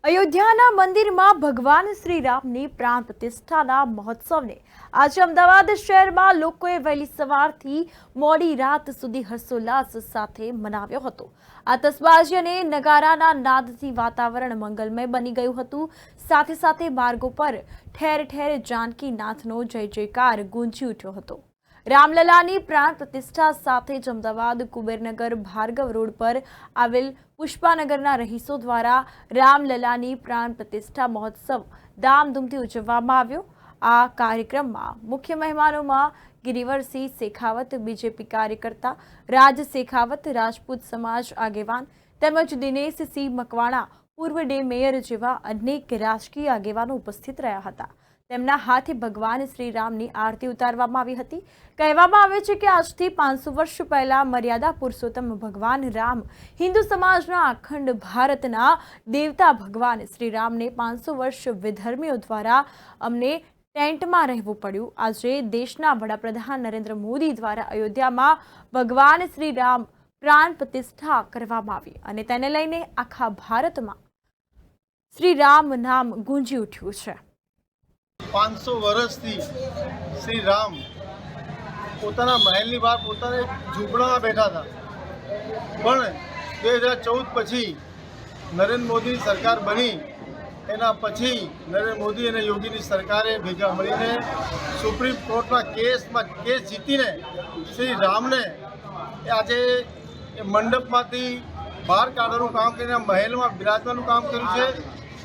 અયોધ્યાના મંદિરમાં ભગવાન શ્રી રામની પ્રાણ પ્રતિષ્ઠાના મહોત્સવને આજે અમદાવાદ શહેરમાં લોકોએ વહેલી સવારથી મોડી રાત સુધી હર્ષોલ્લાસ સાથે મનાવ્યો હતો। આતશબાજી અને નગારાના નાદથી વાતાવરણ મંગલમય બની ગયું હતું। સાથે સાથે માર્ગો પર ઠેર ઠેર જાનકી નાથનો જય જયકાર ગુંજી ઉઠ્યો હતો। રામલલાની પ્રાણ પ્રતિષ્ઠા સાથે જ અમદાવાદ કુબેરનગર ભાર્ગવ રોડ પર આવેલ પુષ્પાનગરના રહીશો દ્વારા રામલલાની પ્રાણ પ્રતિષ્ઠા મહોત્સવ ધામધૂમથી ઉજવવામાં આવ્યો। આ કાર્યક્રમમાં મુખ્ય મહેમાનોમાં ગિરિવરસિંહ શેખાવત, બીજેપી કાર્યકર્તા રાજ શેખાવત, રાજપૂત સમાજ આગેવાન તેમજ દિનેશસિંહ મકવાણા, પૂર્વ ડે મેયર જેવા અનેક રાજકીય આગેવાનો ઉપસ્થિત રહ્યા હતા। તેમના હાથે ભગવાન શ્રી રામની આરતી ઉતારવામાં આવી હતી। કહેવામાં આવે છે કે આજથી 500 વર્ષ પહેલા મર્યાદા પુરુષોત્તમ ભગવાન રામ હિન્દુ સમાજના અખંડ ભારતના દેવતા ભગવાન શ્રી રામને 500 વર્ષ વિધર્મીઓ દ્વારા અમને ટેન્ટમાં રહેવું પડ્યું। આજે દેશના વડાપ્રધાન નરેન્દ્ર મોદી દ્વારા અયોધ્યામાં ભગવાન શ્રી રામ પ્રાણ પ્રતિષ્ઠા કરવામાં આવી અને તેને લઈને આખા ભારતમાં શ્રી રામ નામ ગુંજી ઉઠ્યું છે। 500 વર્ષથી શ્રી રામ પોતાના મહેલની બહાર પોતાના ઝૂંપડામાં બેઠા હતા, પણ 2014 પછી નરેન્દ્ર મોદીની સરકાર બની એના પછી નરેન્દ્ર મોદી અને યોગીની સરકારે ભેગા મળીને સુપ્રીમ કોર્ટના કેસ જીતીને શ્રી રામને આજે મંડપમાંથી બહાર કાઢવાનું કામ કરીને મહેલમાં બિરાજવાનું કામ કર્યું છે।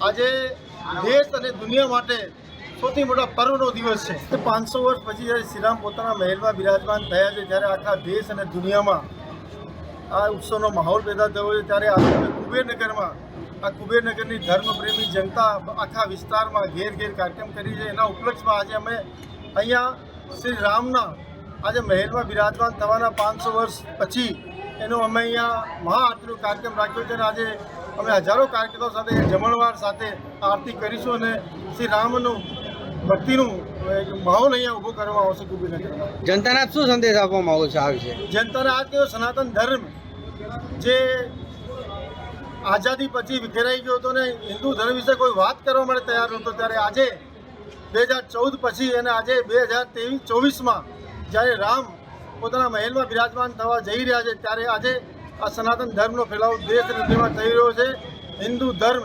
આજે દેશ અને દુનિયા માટે સૌથી મોટા પર્વનો દિવસ છે। 500 વર્ષ પછી જ્યારે શ્રીરામ પોતાના મહેલમાં બિરાજમાન થયા છે, જ્યારે આખા દેશ અને દુનિયામાં આ ઉત્સવનો માહોલ પેદા થયો છે, ત્યારે આજે કુબેરનગરમાં આ કુબેરનગરની ધર્મપ્રેમી જનતા આખા વિસ્તારમાં ઘેર ઘેર કાર્યક્રમ કરી છે। એના ઉપલક્ષમાં આજે અમે અહીંયા શ્રી રામના આજે મહેલમાં બિરાજમાન થવાના 500 વર્ષ પછી એનો અમે અહીંયા મહાઆરતીનો કાર્યક્રમ રાખ્યો છે અને આજે અમે હજારો કાર્યકર્તાઓ સાથે જમણવાર સાથે આરતી કરીશું અને શ્રી રામનું ભક્તિનું માહોલ અહીંયા ઊભો કરવામાં આવશે। કુબેરનગરમાં જનતાને શું સંદેશ આપવામાં આવ્યો છે આ વિશે? જનતાને આ કે સનાતન ધર્મ જે આઝાદી પછી વિખેરાઈ ગયો હતો ને હિન્દુ ધર્મ વિશે કોઈ વાત કરવા માટે તૈયાર નહોતો, ત્યારે આજે 2014 પછી અને આજે 2024માં જ્યારે રામ પોતાના મહેલમાં બિરાજમાન થવા જઈ રહ્યા છે, ત્યારે આજે આ સનાતન ધર્મનો ફેલાવો દેશ અને દુનિયામાં થઈ રહ્યો છે। હિન્દુ ધર્મ,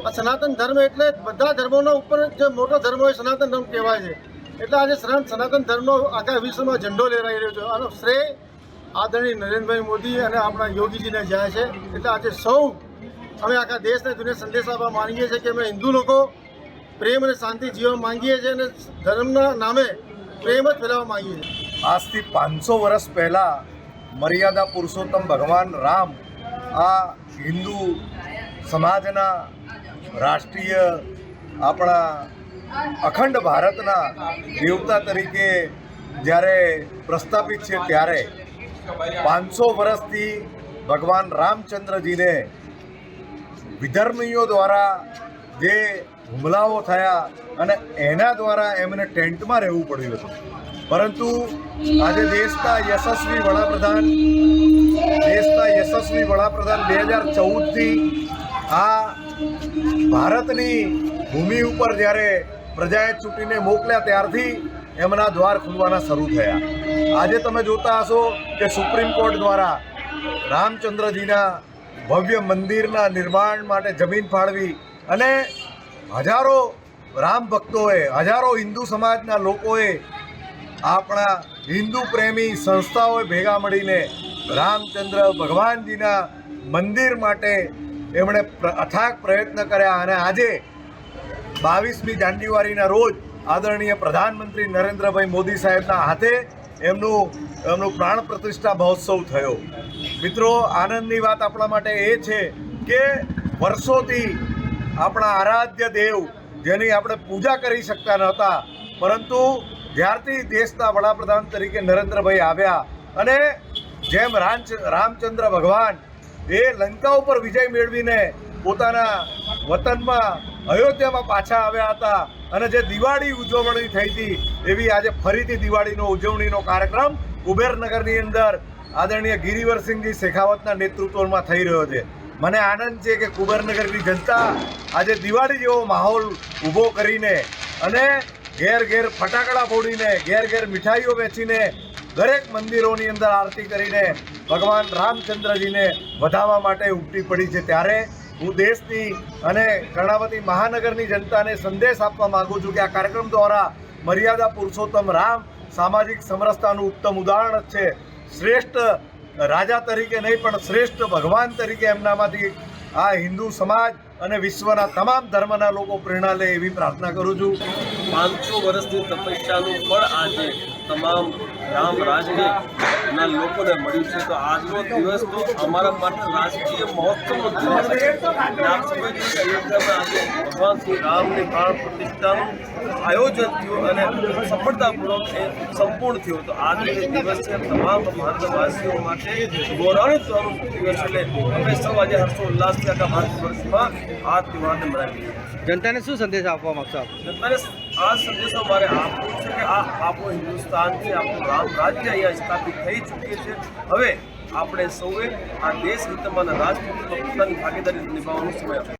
આ સનાતન ધર્મ એટલે બધા ધર્મોના ઉપર જે મોટો ધર્મ હોય સનાતન ધર્મ કહેવાય છે। એટલે આજે સનાતન ધર્મનો આખા વિશ્વમાં ઝંડો લહેરાઈ રહ્યો છે। આનો શ્રેય આદરણીય નરેન્દ્રભાઈ મોદી અને આપણા યોગીજીને જાય છે। એટલે આજે સૌ અમે આખા દેશને દુનિયા સંદેશ આપવા માંગીએ છીએ કે અમે હિન્દુ લોકો પ્રેમ અને શાંતિ જીવવા માંગીએ છીએ અને ધર્મના નામે પ્રેમ જ ફેલાવવા માંગીએ છીએ। આજથી 500 વર્ષ પહેલાં મર્યાદા પુરુષોત્તમ ભગવાન રામ આ હિન્દુ સમાજના રાષ્ટ્રીય આપણા અખંડ ભારતના દેવતા તરીકે જ્યારે પ્રસ્થાપિત છે, ત્યારે 500 વર્ષથી ભગવાન રામચંદ્રજીને વિધર્મીઓ દ્વારા જે હુમલાઓ થયા અને એના દ્વારા એમને ટેન્ટમાં રહેવું પડ્યું હતું, પરંતુ આજે દેશના યશસ્વી વડાપ્રધાન 2014થી આ ભારતની ભૂમિ ઉપર જ્યારે પ્રજાએ ચૂંટીને મોકલ્યા ત્યારથી એમના દ્વાર ખુલવાના શરૂ થયા। આજે તમે જોતા હશો કે સુપ્રીમ કોર્ટ દ્વારા રામચંદ્રજીના ભવ્ય મંદિરના નિર્માણ માટે જમીન ફાળવી અને હજારો રામ ભક્તોએ, હજારો હિન્દુ સમાજના લોકોએ, આપણા હિન્દુ પ્રેમી સંસ્થાઓએ ભેગા મળીને રામચંદ્ર ભગવાનજીના મંદિર માટે એમણે અથાગ પ્રયત્ન કર્યા અને આજે 22મી જાન્યુઆરીના રોજ આદરણીય પ્રધાનમંત્રી નરેન્દ્રભાઈ મોદી સાહેબના હાથે એમનું પ્રાણ પ્રતિષ્ઠા મહોત્સવ થયો। મિત્રો, આનંદની વાત આપણા માટે એ છે કે વર્ષોથી આપણા આરાધ્ય દેવ જેની આપણે પૂજા કરી શકતા નહોતા, પરંતુ જ્યારથી દેશના વડાપ્રધાન તરીકે નરેન્દ્રભાઈ આવ્યા અને જેમ રામચંદ્ર ભગવાન એ લંકા ઉપર વિજય મેળવીને પોતાના વતનમાં અયોધ્યામાં પાછા આવ્યા હતા અને જે દિવાળી ઉજવણી થઈ હતી, એવી આજે ફરીથી દિવાળીનો ઉજવણીનો કાર્યક્રમ કુબેરનગરની અંદર આદરણીય ગિરિવરસિંહજી શેખાવતના નેતૃત્વમાં થઈ રહ્યો છે। મને આનંદ છે કે કુબેરનગરની જનતા આજે દિવાળી જેવો માહોલ ઊભો કરીને અને ઘેર ઘેર ફટાકડા ફોડીને ઘેર ઘેર મીઠાઈઓ વેચીને દરેક મંદિરોની અંદર આરતી કરીને ભગવાન રામચંદ્રજીને વધાવવા માટે ઉમટી પડી છે. ત્યારે હું દેશની અને કર્ણાવતી મહાનગરની જનતાને સંદેશ આપવા માગું છું કે આ કાર્યક્રમ દ્વારા મર્યાદા પુરુષોત્તમ રામ સામાજિક સમરસતાનું ઉત્તમ ઉદાહરણ જ છે. શ્રેષ્ઠ રાજા તરીકે નહીં પણ શ્રેષ્ઠ ભગવાન તરીકે એમનામાંથી આ હિન્દુ સમાજ અને વિશ્વના તમામ ધર્મના લોકો પ્રેરણા લે એવી પ્રાર્થના કરું છું. 500 વર્ષની તપસ્યાનું ફળ આજે તમામ રામ રાજ્યના લોકોને મળ્યું છે. તો આજનો દિવસ તો અમારા માટે રાષ્ટ્રીય મહોત્સવનો દિવસ છે. આપ સમજો કે અયોધ્યામાં આજે ભગવાન શ્રી રામની પ્રાણ પ્રતિષ્ઠાનું આયોજન થયું અને સફળતાપૂર્વક એ સંપૂર્ણ થયું. તો આજનો જે દિવસ છે તમામ ભારતવાસીઓ માટે ગૌરવાન્વિત દિવસ એટલે અમે સૌ આજે હર્ષોલ્લાસથી આખા ભારત વર્ષમાં આ તહેવારને મનાવીએ. જનતાને શું સંદેશ આપવા માંગશો આપ? જનતાને આ સંદેશો મારે આપવો છે કે આ આપણું હિન્દુસ્તાન છે, આપણું રામ રાજ્ય અહીંયા સ્થાપિત થઈ ચૂક્યું છે. હવે આપણે સૌએ આ દેશ હિતમાં અને રાષ્ટ્ર હિતમાં પોતાની ભાગીદારી નિભાવવાનો સમય